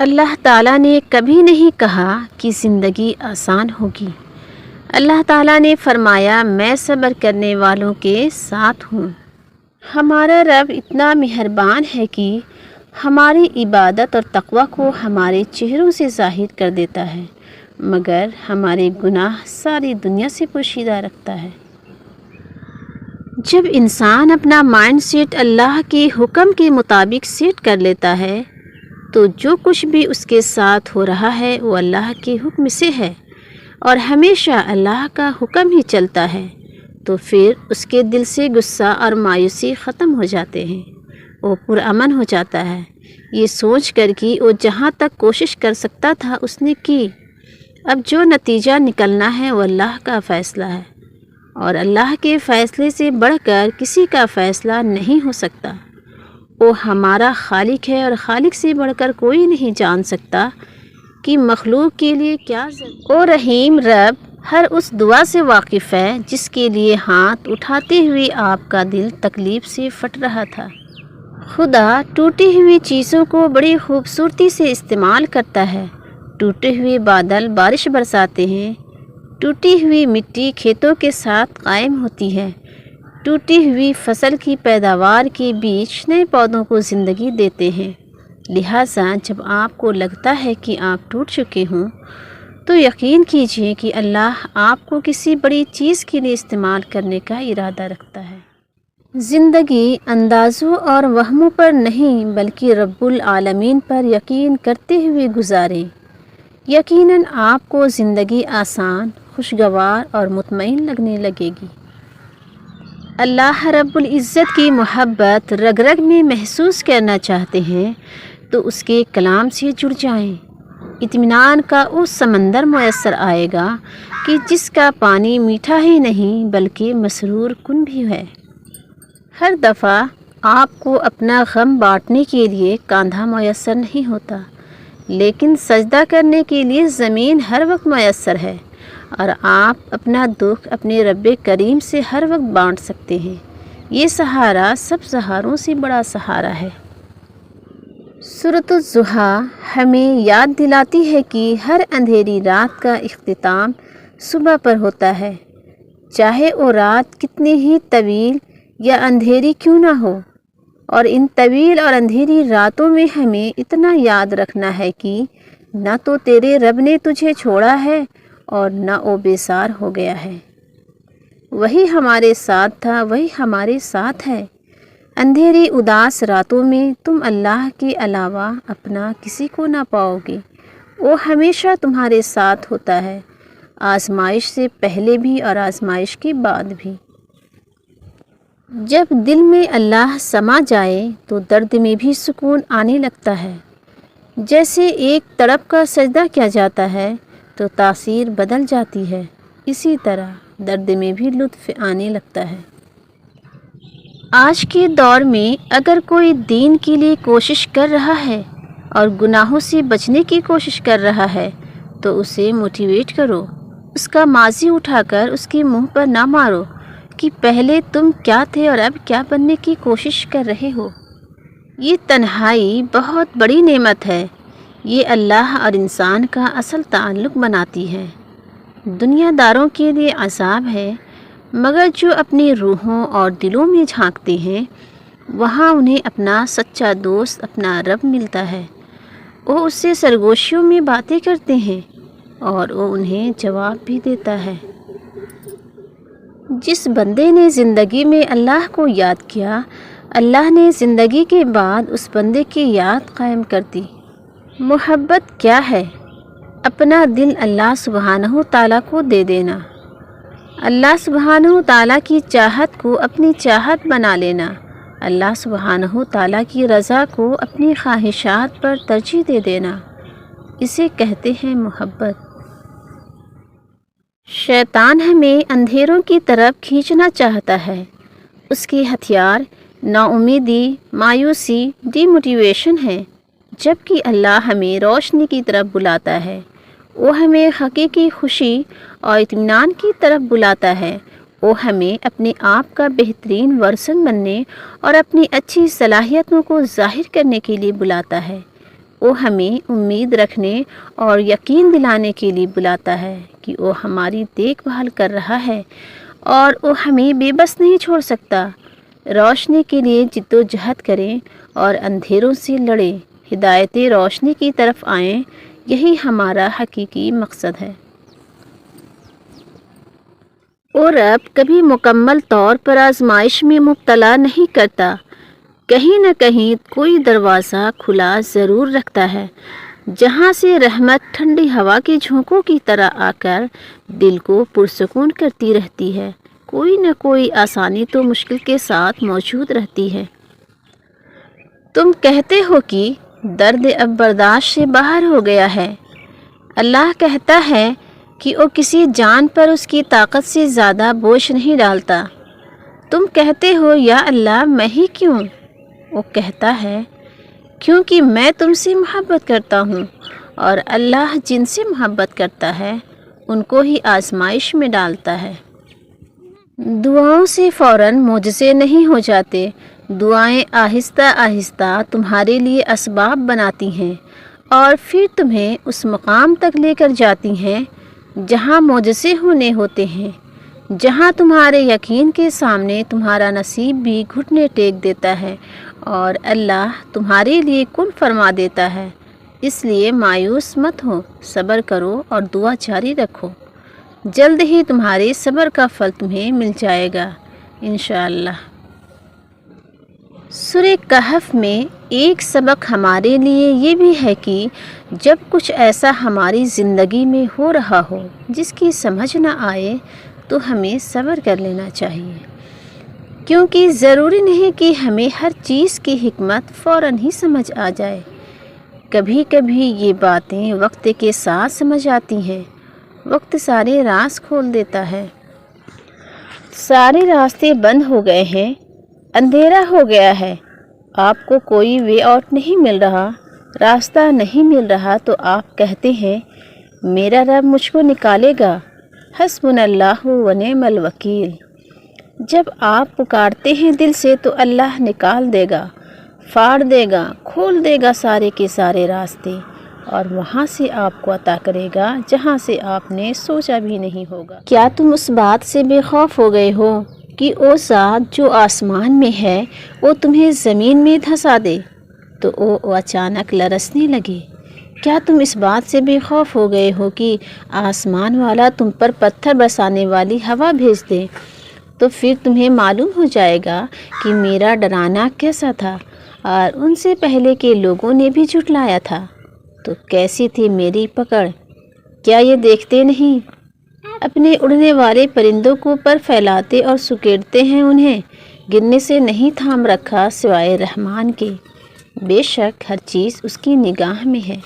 اللہ تعالیٰ نے کبھی نہیں کہا کہ زندگی آسان ہوگی۔ اللہ تعالیٰ نے فرمایا میں صبر کرنے والوں کے ساتھ ہوں۔ ہمارا رب اتنا مہربان ہے کہ ہماری عبادت اور تقوی کو ہمارے چہروں سے ظاہر کر دیتا ہے، مگر ہمارے گناہ ساری دنیا سے پوشیدہ رکھتا ہے۔ جب انسان اپنا مائنڈ سیٹ اللہ کے حکم کے مطابق سیٹ کر لیتا ہے تو جو کچھ بھی اس کے ساتھ ہو رہا ہے وہ اللہ کے حکم سے ہے اور ہمیشہ اللہ کا حکم ہی چلتا ہے، تو پھر اس کے دل سے غصہ اور مایوسی ختم ہو جاتے ہیں، وہ پرامن ہو جاتا ہے، یہ سوچ کر کہ وہ جہاں تک کوشش کر سکتا تھا اس نے کی، اب جو نتیجہ نکلنا ہے وہ اللہ کا فیصلہ ہے اور اللہ کے فیصلے سے بڑھ کر کسی کا فیصلہ نہیں ہو سکتا۔ وہ ہمارا خالق ہے اور خالق سے بڑھ کر کوئی نہیں جان سکتا کہ مخلوق کے لیے کیا وہ رحیم رب ہر اس دعا سے واقف ہے جس کے لیے ہاتھ اٹھاتے ہوئے آپ کا دل تکلیف سے پھٹ رہا تھا۔ خدا ٹوٹی ہوئی چیزوں کو بڑی خوبصورتی سے استعمال کرتا ہے۔ ٹوٹے ہوئے بادل بارش برساتے ہیں، ٹوٹی ہوئی مٹی کھیتوں کے ساتھ قائم ہوتی ہے، ٹوٹی ہوئی فصل کی پیداوار کے بیچ نئے پودوں کو زندگی دیتے ہیں۔ لہٰذا جب آپ کو لگتا ہے کہ آپ ٹوٹ چکے ہوں تو یقین کیجیے کہ اللہ آپ کو کسی بڑی چیز کے لیے استعمال کرنے کا ارادہ رکھتا ہے۔ زندگی اندازوں اور وہموں پر نہیں بلکہ رب العالمین پر یقین کرتے ہوئے گزاریں۔ یقیناً آپ کو زندگی آسان، خوشگوار اور مطمئن لگنے لگے گی۔ اللہ رب العزت کی محبت رگ رگ میں محسوس کرنا چاہتے ہیں تو اس کے کلام سے جڑ جائیں۔ اطمینان کا وہ سمندر میسر آئے گا کہ جس کا پانی میٹھا ہی نہیں بلکہ مسرور کن بھی ہے۔ ہر دفعہ آپ کو اپنا غم بانٹنے کے لیے کاندھا میسر نہیں ہوتا، لیکن سجدہ کرنے کے لیے زمین ہر وقت میسر ہے اور آپ اپنا دکھ اپنے رب کریم سے ہر وقت بانٹ سکتے ہیں۔ یہ سہارا سب سہاروں سے بڑا سہارا ہے۔ سورۃ الضحیٰ ہمیں یاد دلاتی ہے کہ ہر اندھیری رات کا اختتام صبح پر ہوتا ہے، چاہے وہ رات کتنی ہی طویل یا اندھیری کیوں نہ ہو۔ اور ان طویل اور اندھیری راتوں میں ہمیں اتنا یاد رکھنا ہے کہ نہ تو تیرے رب نے تجھے چھوڑا ہے اور نہ وہ بیزار ہو گیا ہے۔ وہی ہمارے ساتھ تھا، وہی ہمارے ساتھ ہے۔ اندھیری اداس راتوں میں تم اللہ کے علاوہ اپنا کسی کو نہ پاؤ گے، وہ ہمیشہ تمہارے ساتھ ہوتا ہے، آزمائش سے پہلے بھی اور آزمائش کے بعد بھی۔ جب دل میں اللہ سما جائے تو درد میں بھی سکون آنے لگتا ہے۔ جیسے ایک تڑپ کا سجدہ کیا جاتا ہے تو تاثیر بدل جاتی ہے، اسی طرح درد میں بھی لطف آنے لگتا ہے۔ آج کے دور میں اگر کوئی دین کے لیے کوشش کر رہا ہے اور گناہوں سے بچنے کی کوشش کر رہا ہے تو اسے موٹیویٹ کرو، اس کا ماضی اٹھا کر اس کے منہ پر نہ مارو کہ پہلے تم کیا تھے اور اب کیا بننے کی کوشش کر رہے ہو۔ یہ تنہائی بہت بڑی نعمت ہے، یہ اللہ اور انسان کا اصل تعلق بناتی ہے۔ دنیا داروں کے لیے عذاب ہے، مگر جو اپنی روحوں اور دلوں میں جھانکتے ہیں وہاں انہیں اپنا سچا دوست اپنا رب ملتا ہے۔ وہ اس سے سرگوشیوں میں باتیں کرتے ہیں اور وہ انہیں جواب بھی دیتا ہے۔ جس بندے نے زندگی میں اللہ کو یاد کیا، اللہ نے زندگی کے بعد اس بندے کی یاد قائم کر دی۔ محبت کیا ہے؟ اپنا دل اللہ سبحانہ تعالیٰ کو دے دینا، اللہ سبحانہ تعالیٰ کی چاہت کو اپنی چاہت بنا لینا، اللہ سبحانہ تعالیٰ کی رضا کو اپنی خواہشات پر ترجیح دے دینا، اسے کہتے ہیں محبت۔ شیطان ہمیں اندھیروں کی طرف کھینچنا چاہتا ہے، اس کے ہتھیار نا امیدی، مایوسی، ڈی موٹیویشن ہے، جبکہ اللہ ہمیں روشنی کی طرف بلاتا ہے، وہ ہمیں حقیقی خوشی اور اطمینان کی طرف بلاتا ہے، وہ ہمیں اپنے آپ کا بہترین ورژن بننے اور اپنی اچھی صلاحیتوں کو ظاہر کرنے کے لیے بلاتا ہے۔ وہ ہمیں امید رکھنے اور یقین دلانے کے لیے بلاتا ہے کہ وہ ہماری دیکھ بھال کر رہا ہے اور وہ ہمیں بے بس نہیں چھوڑ سکتا۔ روشنی کے لیے جد و جہد کریں اور اندھیروں سے لڑیں، ہدایت روشنی کی طرف آئیں، یہی ہمارا حقیقی مقصد ہے۔ اور رب کبھی مکمل طور پر آزمائش میں مبتلا نہیں کرتا، کہیں نہ کہیں کوئی دروازہ کھلا ضرور رکھتا ہے جہاں سے رحمت ٹھنڈی ہوا کے جھونکوں کی طرح آ کر دل کو پرسکون کرتی رہتی ہے۔ کوئی نہ کوئی آسانی تو مشکل کے ساتھ موجود رہتی ہے۔ تم کہتے ہو کہ درد اب برداشت سے باہر ہو گیا ہے۔ اللہ کہتا ہے کہ وہ کسی جان پر اس کی طاقت سے زیادہ بوجھ نہیں ڈالتا۔ تم کہتے ہو یا اللہ میں ہی کیوں؟ وہ کہتا ہے کیونکہ میں تم سے محبت کرتا ہوں، اور اللہ جن سے محبت کرتا ہے ان کو ہی آزمائش میں ڈالتا ہے۔ دعاؤں سے فوراً معجزے نہیں ہو جاتے، دعائیں آہستہ آہستہ تمہارے لیے اسباب بناتی ہیں اور پھر تمہیں اس مقام تک لے کر جاتی ہیں جہاں معجزے ہونے ہوتے ہیں، جہاں تمہارے یقین کے سامنے تمہارا نصیب بھی گھٹنے ٹیک دیتا ہے اور اللہ تمہارے لیے کن فرما دیتا ہے۔ اس لیے مایوس مت ہو، صبر کرو اور دعا جاری رکھو، جلد ہی تمہارے صبر کا پھل تمہیں مل جائے گا انشاءاللہ۔ سورہ کہف میں ایک سبق ہمارے لیے یہ بھی ہے کہ جب کچھ ایسا ہماری زندگی میں ہو رہا ہو جس کی سمجھ نہ آئے تو ہمیں صبر کر لینا چاہیے، کیونکہ ضروری نہیں کہ ہمیں ہر چیز کی حکمت فوراً ہی سمجھ آ جائے۔ کبھی کبھی یہ باتیں وقت کے ساتھ سمجھ آتی ہیں، وقت سارے راز کھول دیتا ہے۔ سارے راستے بند ہو گئے ہیں، اندھیرا ہو گیا ہے، آپ کو کوئی وے آؤٹ نہیں مل رہا، راستہ نہیں مل رہا، تو آپ کہتے ہیں میرا رب مجھ کو نکالے گا، حسبنا اللہ و نعم الوکیل۔ جب آپ پکارتے ہیں دل سے تو اللہ نکال دے گا، پھاڑ دے گا، کھول دے گا سارے کے سارے راستے، اور وہاں سے آپ کو عطا کرے گا جہاں سے آپ نے سوچا بھی نہیں ہوگا۔ کیا تم اس بات سے بے خوف ہو گئے ہو کہ وہ ذات جو آسمان میں ہے وہ تمہیں زمین میں دھسا دے تو وہ اچانک لرزنے لگے؟ کیا تم اس بات سے بے خوف ہو گئے ہو کہ آسمان والا تم پر پتھر برسانے والی ہوا بھیج دے تو پھر تمہیں معلوم ہو جائے گا کہ میرا ڈرانا کیسا تھا اور ان سے پہلے کے لوگوں نے بھی جھٹلایا تھا؟ تو کیسی تھی میری پکڑ؟ کیا یہ دیکھتے نہیں؟ اپنے اڑنے والے پرندوں کو پر پھیلاتے اور سکیڑتے ہیں، انہیں گرنے سے نہیں تھام رکھا سوائے رحمان کے۔ بے شک ہر چیز اس کی نگاہ میں ہے۔